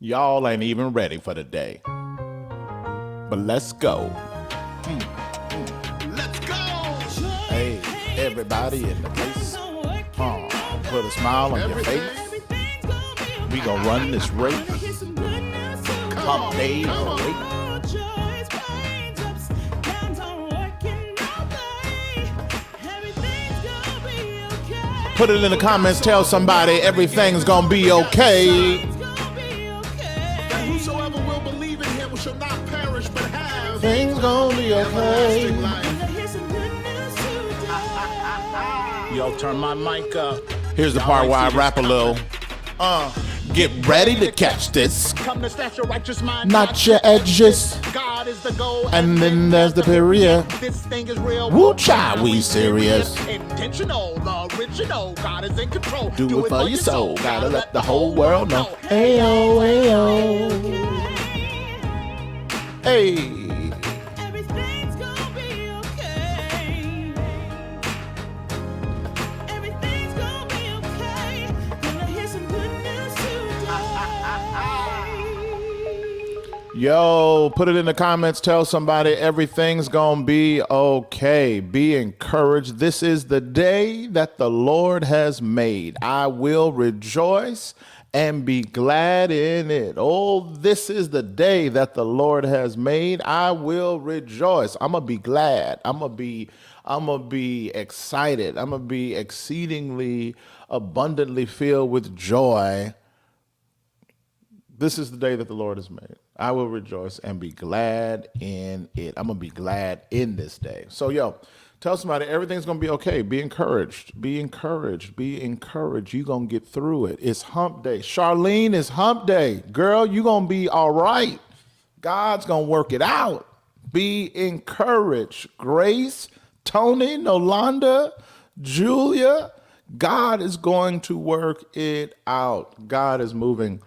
Y'all ain't even ready for the day. But let's go. Let's go! Hey, everybody in the place. Put a smile on your face. We gonna run this race. Top day of the week. Put it in the comments. Tell somebody everything's gonna be okay. That whosoever will believe in him shall not perish but have Things gonna be everlasting okay. life. Yo, turn my mic up. Here's the part where I rap a little. Get ready to catch this. Come to snatch your righteous mind. Not your edges. God is the goal. And then there's the period. This thing is real. Woo child, we serious. Intentional, the original. God is in control. Do it for your soul. Gotta let the whole world know. Ayo, ayo. Hey. Everything's gonna be okay. Everything's gonna be okay. Gonna hear some good news today. Yo, put it in the comments. Tell somebody everything's gonna be okay. Be encouraged. This is the day that the Lord has made. I will rejoice and be glad in it. Oh, this is the day that the Lord has made. I will rejoice. I'm gonna be glad. I'm gonna be excited. I'm gonna be exceedingly abundantly filled with joy. This is the day that the Lord has made. I will rejoice and be glad in it. I'm going to be glad in this day. So, yo, tell somebody everything's going to be okay. Be encouraged. Be encouraged. Be encouraged. You're going to get through it. It's hump day. Charlene, it's hump day. Girl, you're going to be all right. God's going to work it out. Be encouraged. Grace, Tony, Nolanda, Julia, God is going to work it out. God is moving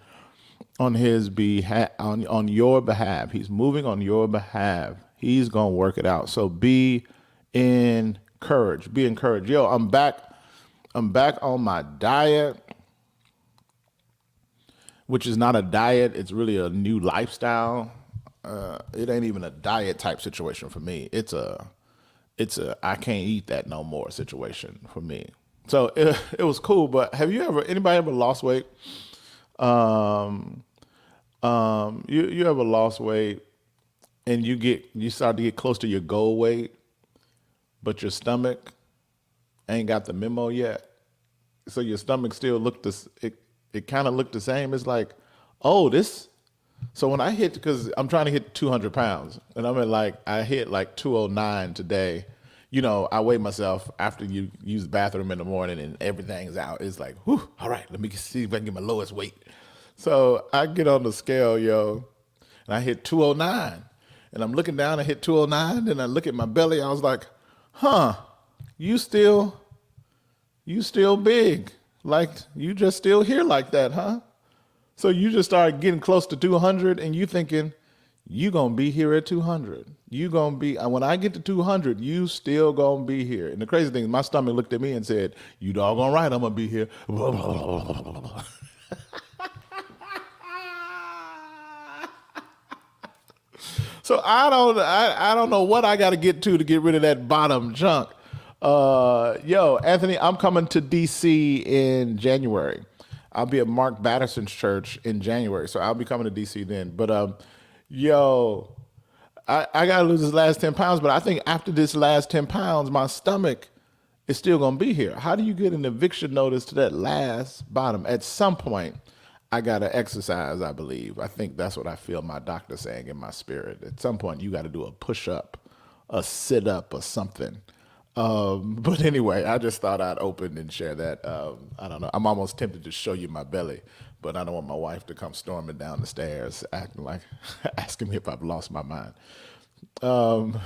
on his behalf, on your behalf. He's moving on your behalf. He's gonna work it out. So be encouraged. Be encouraged. Yo, I'm back on my diet, which is not a diet. It's really a new lifestyle. It ain't even a diet type situation for me. It's a I can't eat that no more situation for me. So it was cool. But have you anybody ever lost weight? You ever lost weight and you start to get close to your goal weight, but your stomach ain't got the memo yet. So your stomach still it kind of looked the same. It's like, oh, this. So when I hit, because I'm trying to hit 200 pounds and I hit like 209 today. You know, I weigh myself after you use the bathroom in the morning and everything's out. It's like, whew, all right, let me see if I can get my lowest weight. So I get on the scale, yo, and I hit 209. And I'm looking down, I hit 209, then I look at my belly, I was like, you still big. Like, you just still here like that, huh? So you just started getting close to 200, and you thinking, you gonna be here at 200. You gonna be, when I get to 200, you still gonna be here. And the crazy thing is, my stomach looked at me and said, you doggone right, I'm gonna be here. So I don't know what I got to get rid of that bottom chunk. Yo, Anthony, I'm coming to DC in January. I'll be at Mark Batterson's church in January, so I'll be coming to DC then. But yo, I gotta lose this last 10 pounds. But I think after this last 10 pounds, my stomach is still gonna be here. How do you get an eviction notice to that last bottom? At some point, I gotta exercise, I believe. I think that's what I feel my doctor saying in my spirit. At some point, you gotta do a push-up, a sit-up, or something. But anyway, I just thought I'd open and share that. I don't know. I'm almost tempted to show you my belly, but I don't want my wife to come storming down the stairs acting like, asking me if I've lost my mind. But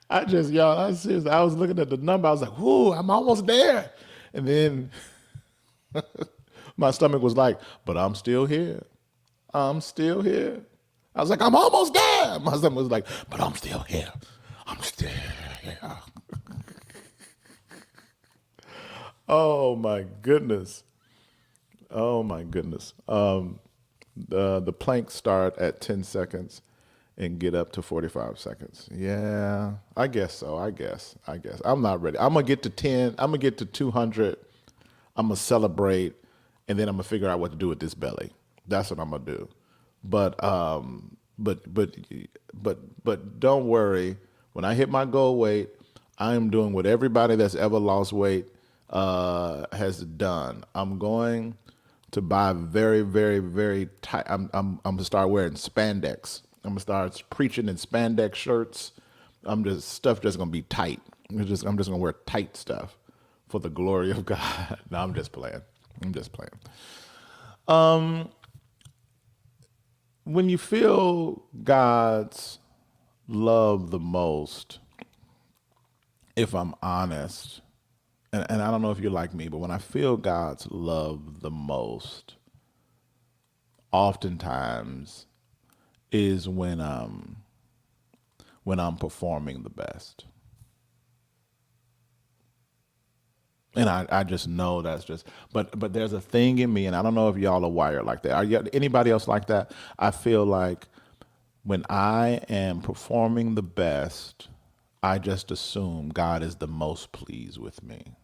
I was looking at the number. I was like, whoo, I'm almost there. And then my stomach was like, but I'm still here. I'm still here. I was like, I'm almost there. My stomach was like, but I'm still here. I'm still here. Oh my goodness. Oh my goodness. The planks start at 10 seconds and get up to 45 seconds. Yeah, I guess so. I guess. I'm not ready. I'm gonna get to 10. I'm gonna get to 200. I'm gonna celebrate, and then I'm gonna figure out what to do with this belly. That's what I'm gonna do. But don't worry. When I hit my goal weight, I am doing what everybody that's ever lost weight has done. I'm going to buy very, very, very tight. I'm gonna start wearing spandex. I'm gonna start preaching in spandex shirts. Stuff just gonna be tight. I'm just gonna wear tight stuff for the glory of God. No, I'm just playing. When you feel God's love the most, if I'm honest, and I don't know if you're like me, but when I feel God's love the most, oftentimes is when I'm performing the best. And I just know that's just, but there's a thing in me, and I don't know if y'all are wired like that. Are you, anybody else like that? I feel like when I am performing the best, I just assume God is the most pleased with me.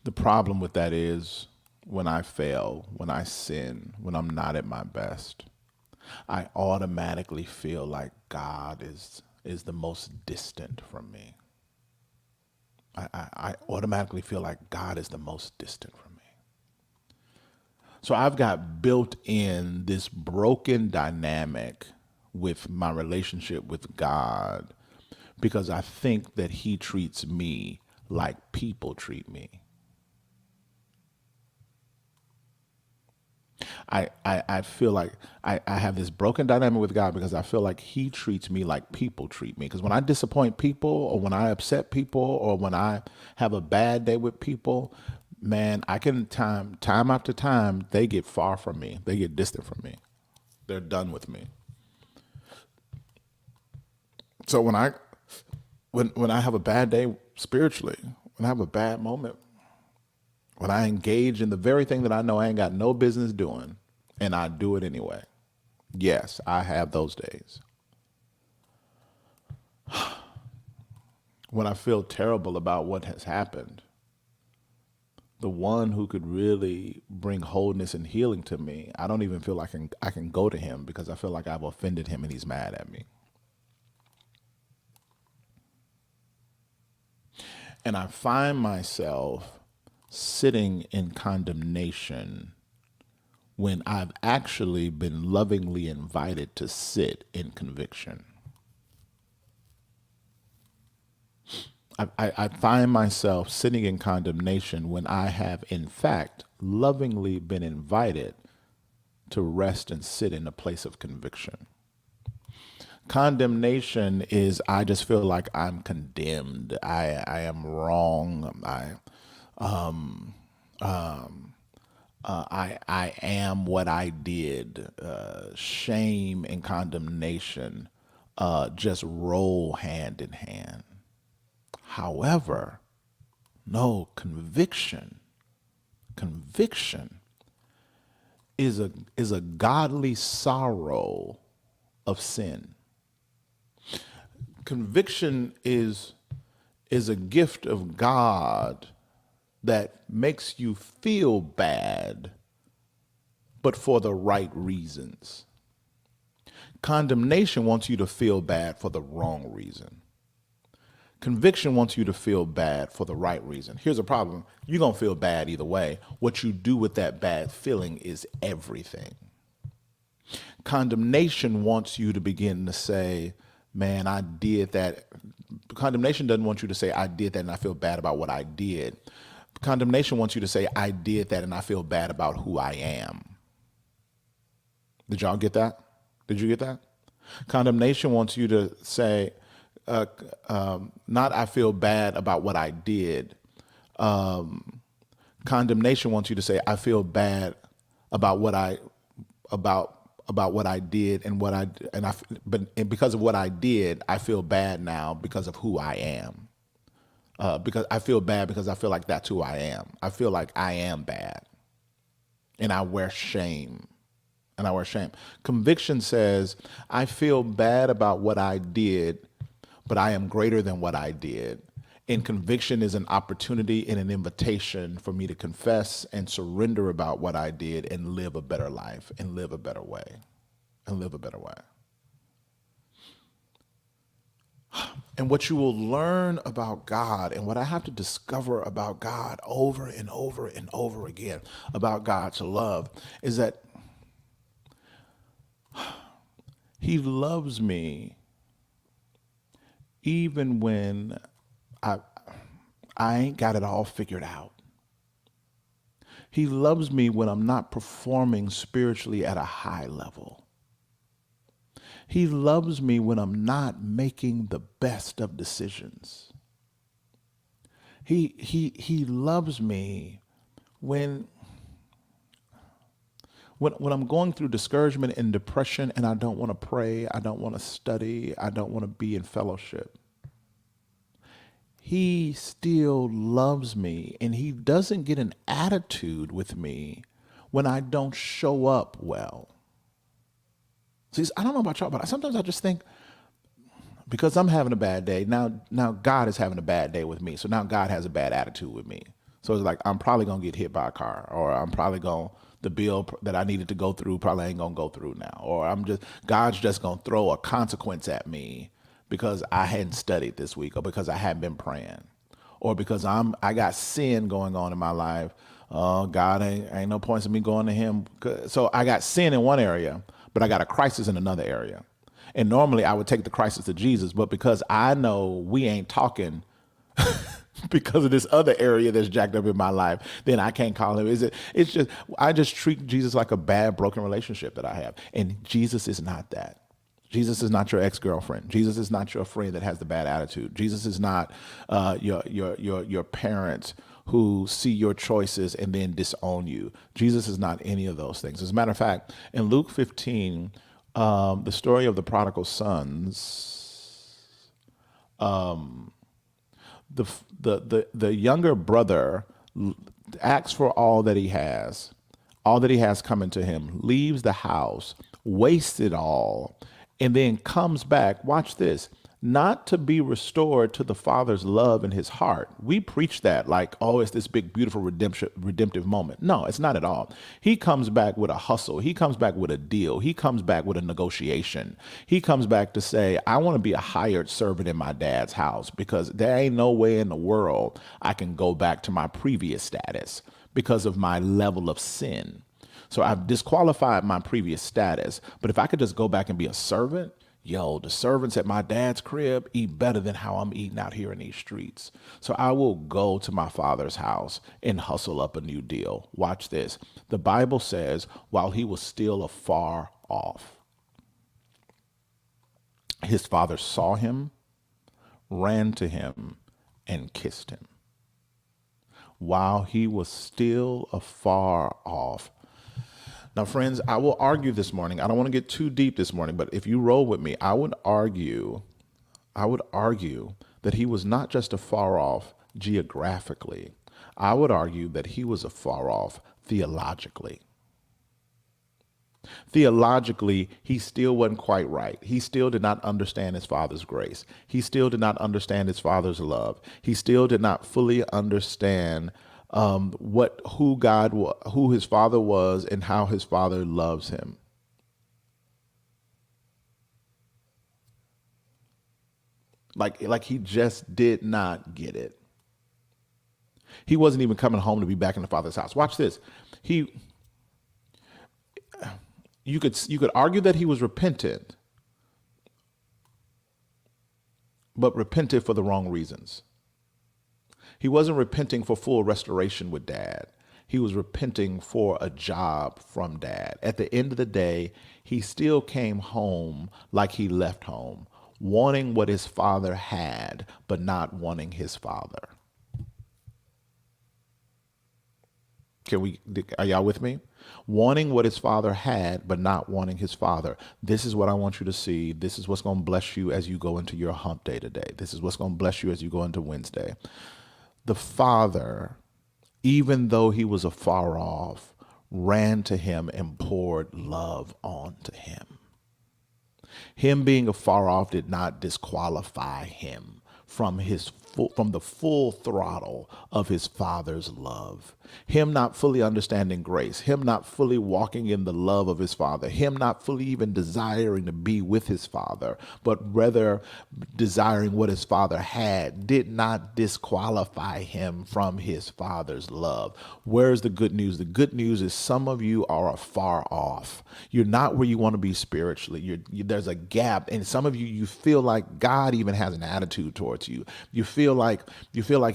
The problem with that is when I fail, when I sin, when I'm not at my best, I automatically feel like God is the most distant from me. I automatically feel like God is the most distant from me. So I've got built in this broken dynamic with my relationship with God because I think that he treats me like people treat me. I feel like I have this broken dynamic with God because I feel like he treats me like people treat me. Because when I disappoint people or when I upset people or when I have a bad day with people, man, I can time after time, they get far from me. They get distant from me. They're done with me. So when I have a bad day spiritually, when I have a bad moment, when I engage in the very thing that I know I ain't got no business doing, and I do it anyway. Yes, I have those days. When I feel terrible about what has happened, the one who could really bring wholeness and healing to me, I don't even feel like I can go to him because I feel like I've offended him and he's mad at me. And I find myself sitting in condemnation when I've actually been lovingly invited to sit in conviction. I find myself sitting in condemnation when I have, in fact, lovingly been invited to rest and sit in a place of conviction. Condemnation is I just feel like I'm condemned. I am wrong. I am what I did. Shame and condemnation just roll hand in hand. However, no, conviction is a godly sorrow of sin. Conviction is a gift of God that makes you feel bad, but for the right reasons. Condemnation wants you to feel bad for the wrong reason. Conviction wants you to feel bad for the right reason. Here's a problem. You're going to feel bad either way. What you do with that bad feeling is everything. Condemnation wants you to begin to say, man, I did that. Condemnation doesn't want you to say, I did that and I feel bad about what I did. Condemnation wants you to say, I did that and I feel bad about who I am. Did y'all get that? Did you get that? Condemnation wants you to say, not I feel bad about what I did. Condemnation wants you to say, I feel bad about what I did and because of what I did, I feel bad now because of who I am. because I feel bad because I feel like that's who I am. I feel like I am bad. And I wear shame. And I wear shame. Conviction says, I feel bad about what I did, but I am greater than what I did. And conviction is an opportunity and an invitation for me to confess and surrender about what I did and live a better life and live a better way and live a better way. And what you will learn about God and what I have to discover about God over and over and over again about God's love is that he loves me even when I ain't got it all figured out. He loves me when I'm not performing spiritually at a high level. He loves me when I'm not making the best of decisions. He loves me when I'm going through discouragement and depression and I don't want to pray, I don't want to study, I don't want to be in fellowship. He still loves me, and he doesn't get an attitude with me when I don't show up well. See, I don't know about y'all, but sometimes I just think, because I'm having a bad day, now God is having a bad day with me. So now God has a bad attitude with me. So it's like, I'm probably going to get hit by a car, or I'm probably the bill that I needed to go through probably ain't going to go through now. Or God's just going to throw a consequence at me because I hadn't studied this week, or because I hadn't been praying, or because I got sin going on in my life. Oh, God, ain't no points in me going to him. So I got sin in one area, but I got a crisis in another area. And normally I would take the crisis to Jesus, but because I know we ain't talking because of this other area that's jacked up in my life, then I can't call him. It's just, I just treat Jesus like a bad, broken relationship that I have. And Jesus is not that. Jesus is not your ex-girlfriend. Jesus is not your friend that has the bad attitude. Jesus is not your parents who see your choices and then disown you. Jesus is not any of those things. As a matter of fact, in Luke 15, the story of the prodigal sons, the younger brother asks for all that he has coming to him, leaves the house, wastes it all, and then comes back, watch this, not to be restored to the Father's love in his heart. We preach that like, oh, it's this big, beautiful redemptive moment. No, it's not at all. He comes back with a hustle. He comes back with a deal. He comes back with a negotiation. He comes back to say, I want to be a hired servant in my dad's house, because there ain't no way in the world I can go back to my previous status because of my level of sin. So I've disqualified my previous status. But if I could just go back and be a servant, the servants at my dad's crib eat better than how I'm eating out here in these streets. So I will go to my father's house and hustle up a new deal. Watch this. The Bible says, while he was still afar off, his father saw him, ran to him, and kissed him. While he was still afar off. Now, friends, I will argue this morning. I don't want to get too deep this morning, but if you roll with me, I would argue that he was not just afar off geographically. I would argue that he was afar off theologically. Theologically, he still wasn't quite right. He still did not understand his father's grace. He still did not understand his father's love. He still did not fully understand who his father was and how his father loves him. Like he just did not get it. He wasn't even coming home to be back in the father's house. Watch this. You could argue that he was repentant, but repented for the wrong reasons. He wasn't repenting for full restoration with dad. He was repenting for a job from dad. At the end of the day, he still came home like he left home, wanting what his father had, but not wanting his father. are y'all with me? Wanting what his father had, but not wanting his father. This is what I want you to see. This is what's going to bless you as you go into your hump day today. This is what's going to bless you as you go into Wednesday. The father, even though he was afar off, ran to him and poured love onto him. Him being afar off did not disqualify him from the full throttle of his father's love. Him not fully understanding grace, him not fully walking in the love of his father, him not fully even desiring to be with his father, but rather desiring what his father had, did not disqualify him from his father's love. Where's the good news? The good news is some of you are far off. You're not where you want to be spiritually. There's a gap, and some of you feel like God even has an attitude towards you. You feel like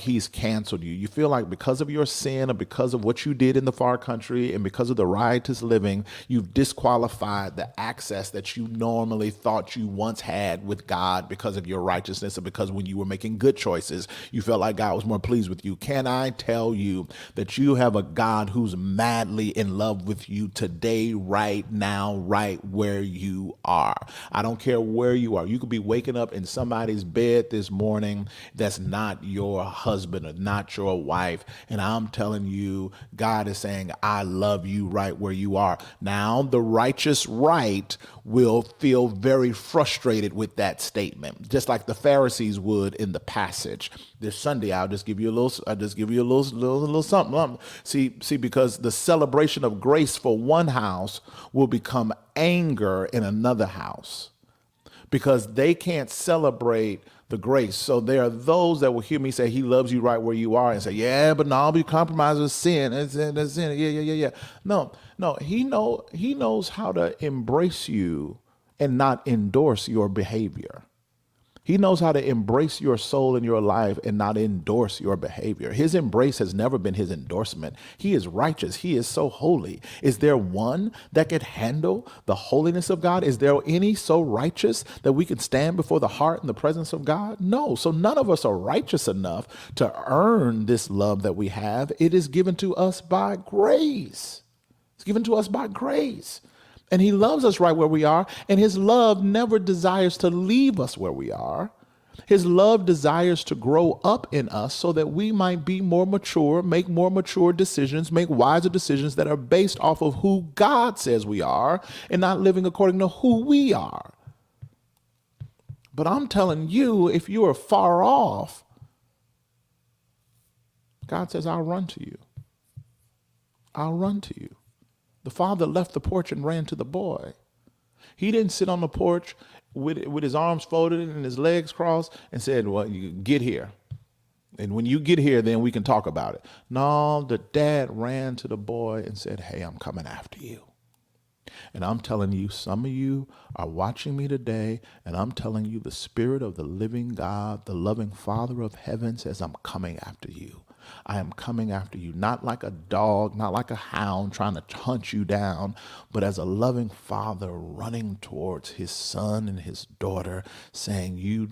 he's canceled you. You feel like because of your sin or because of what you did in the far country and because of the riotous living, you've disqualified the access that you normally thought you once had with God because of your righteousness, or because when you were making good choices, you felt like God was more pleased with you. Can I tell you that you have a God who's madly in love with you today, right now, right where you are? I don't care where you are. You could be waking up in somebody's bed this morning that's not your husband or not your wife, and I'm telling you, God is saying, I love you right where you are. Now, the righteous right will feel very frustrated with that statement, just like the Pharisees would in the passage. This Sunday, I'll just give you a little something. See, because the celebration of grace for one house will become anger in another house, because they can't celebrate the grace. So there are those that will hear me say he loves you right where you are and say, yeah, but no, I'll be compromised with sin. That's sin. Yeah. No, he knows how to embrace you and not endorse your behavior. He knows how to embrace your soul and your life and not endorse your behavior. His embrace has never been his endorsement. He is righteous. He is so holy. Is there one that could handle the holiness of God? Is there any so righteous that we can stand before the heart and the presence of God? No. So none of us are righteous enough to earn this love that we have. It is given to us by grace. It's given to us by grace. And he loves us right where we are. And his love never desires to leave us where we are. His love desires to grow up in us so that we might be more mature, make more mature decisions, make wiser decisions that are based off of who God says we are and not living according to who we are. But I'm telling you, if you are far off, God says, I'll run to you. I'll run to you. The father left the porch and ran to the boy. He didn't sit on the porch with his arms folded and his legs crossed and said, well, you get here. And when you get here, then we can talk about it. No, the dad ran to the boy and said, hey, I'm coming after you. And I'm telling you, some of you are watching me today, and I'm telling you, the Spirit of the living God, the loving Father of heaven says, I'm coming after you. I am coming after you, not like a dog, not like a hound trying to hunt you down, but as a loving father running towards his son and his daughter, saying, you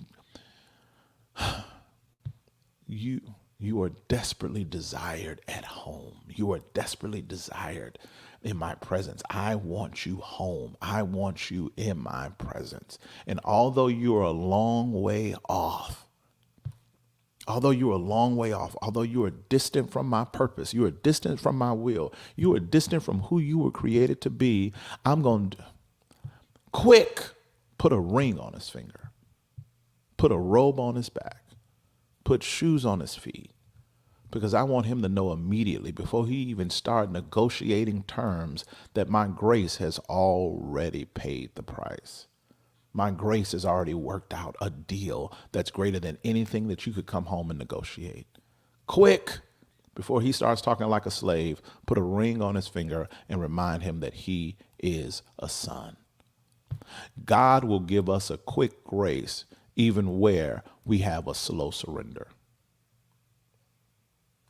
are desperately desired at home. You are desperately desired in my presence. I want you home. I want you in my presence. And although you are a long way off, although you are distant from my purpose, you are distant from my will, you are distant from who you were created to be, I'm going to put a ring on his finger, put a robe on his back, put shoes on his feet, because I want him to know immediately before he even start negotiating terms that my grace has already paid the price. My grace has already worked out a deal that's greater than anything that you could come home and negotiate. Quick, before he starts talking like a slave, put a ring on his finger and remind him that he is a son. God will give us a quick grace even where we have a slow surrender.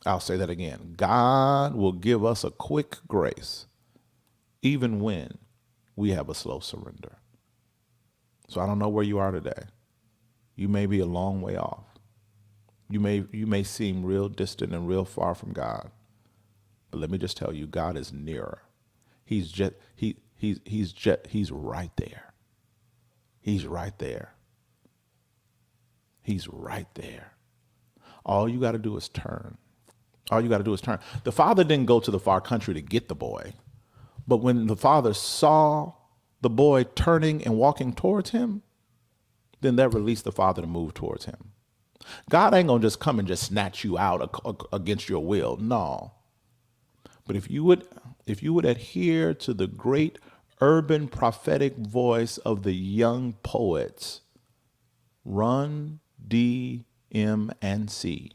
I'll say that again. God will give us a quick grace even when we have a slow surrender. So I don't know where you are today. You may be a long way off. You may seem real distant and real far from God. But let me just tell you, God is nearer. He's right there. He's right there. He's right there. All you got to do is turn. All you got to do is turn. The father didn't go to the far country to get the boy. But when the father saw the boy turning and walking towards him, then that released the father to move towards him. God ain't going to just come and just snatch you out against your will. No. But if you would adhere to the great urban prophetic voice of the young poets, Run, D, M, and C.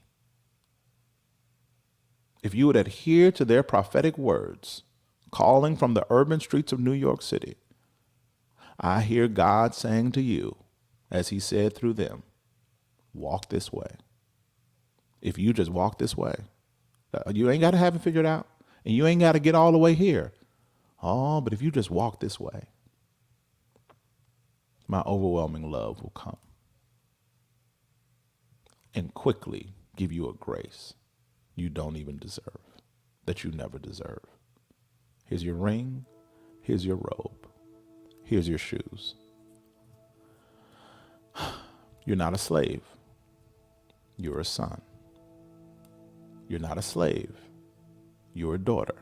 If you would adhere to their prophetic words, calling from the urban streets of New York City, I hear God saying to you, as he said through them, walk this way. If you just walk this way, you ain't got to have it figured out, and you ain't got to get all the way here. Oh, but if you just walk this way, my overwhelming love will come and quickly give you a grace you don't even deserve, that you never deserve. Here's your ring. Here's your robe. Here's your shoes. You're not a slave. You're a son. You're not a slave. You're a daughter.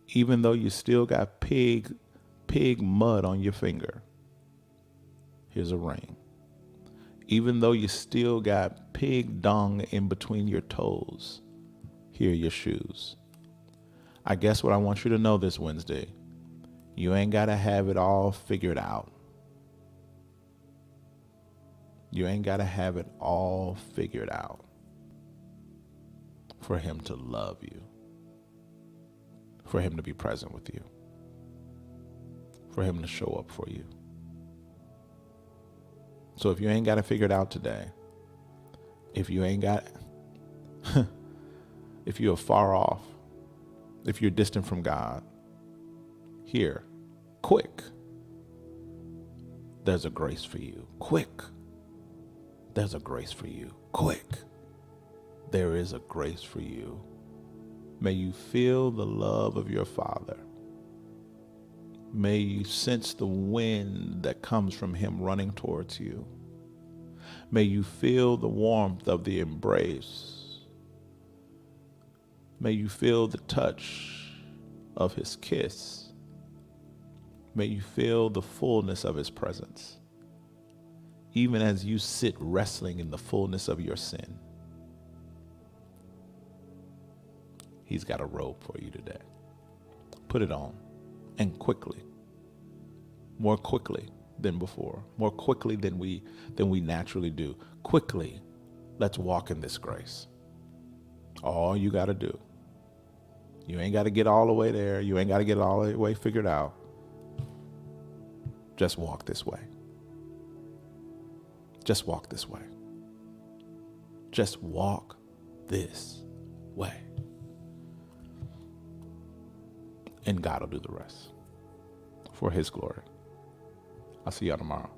Even though you still got pig mud on your finger, here's a ring. Even though you still got pig dung in between your toes, here are your shoes. I guess what I want you to know this Wednesday, you ain't got to have it all figured out. You ain't got to have it all figured out for him to love you, for him to be present with you, for him to show up for you. So if you ain't got to figure it out today, if you ain't got, if you're far off, if you're distant from God, here, quick, there's a grace for you. Quick, there's a grace for you. Quick, there is a grace for you. May you feel the love of your Father. May you sense the wind that comes from him running towards you. May you feel the warmth of the embrace. May you feel the touch of his kiss. May you feel the fullness of his presence, even as you sit wrestling in the fullness of your sin. He's got a robe for you today. Put it on, and quickly, more quickly than before, more quickly than we naturally do. Quickly, let's walk in this grace. All you got to do. You ain't got to get all the way there. You ain't got to get it all the way figured out. Just walk this way. Just walk this way. Just walk this way. And God will do the rest for his glory. I'll see y'all tomorrow.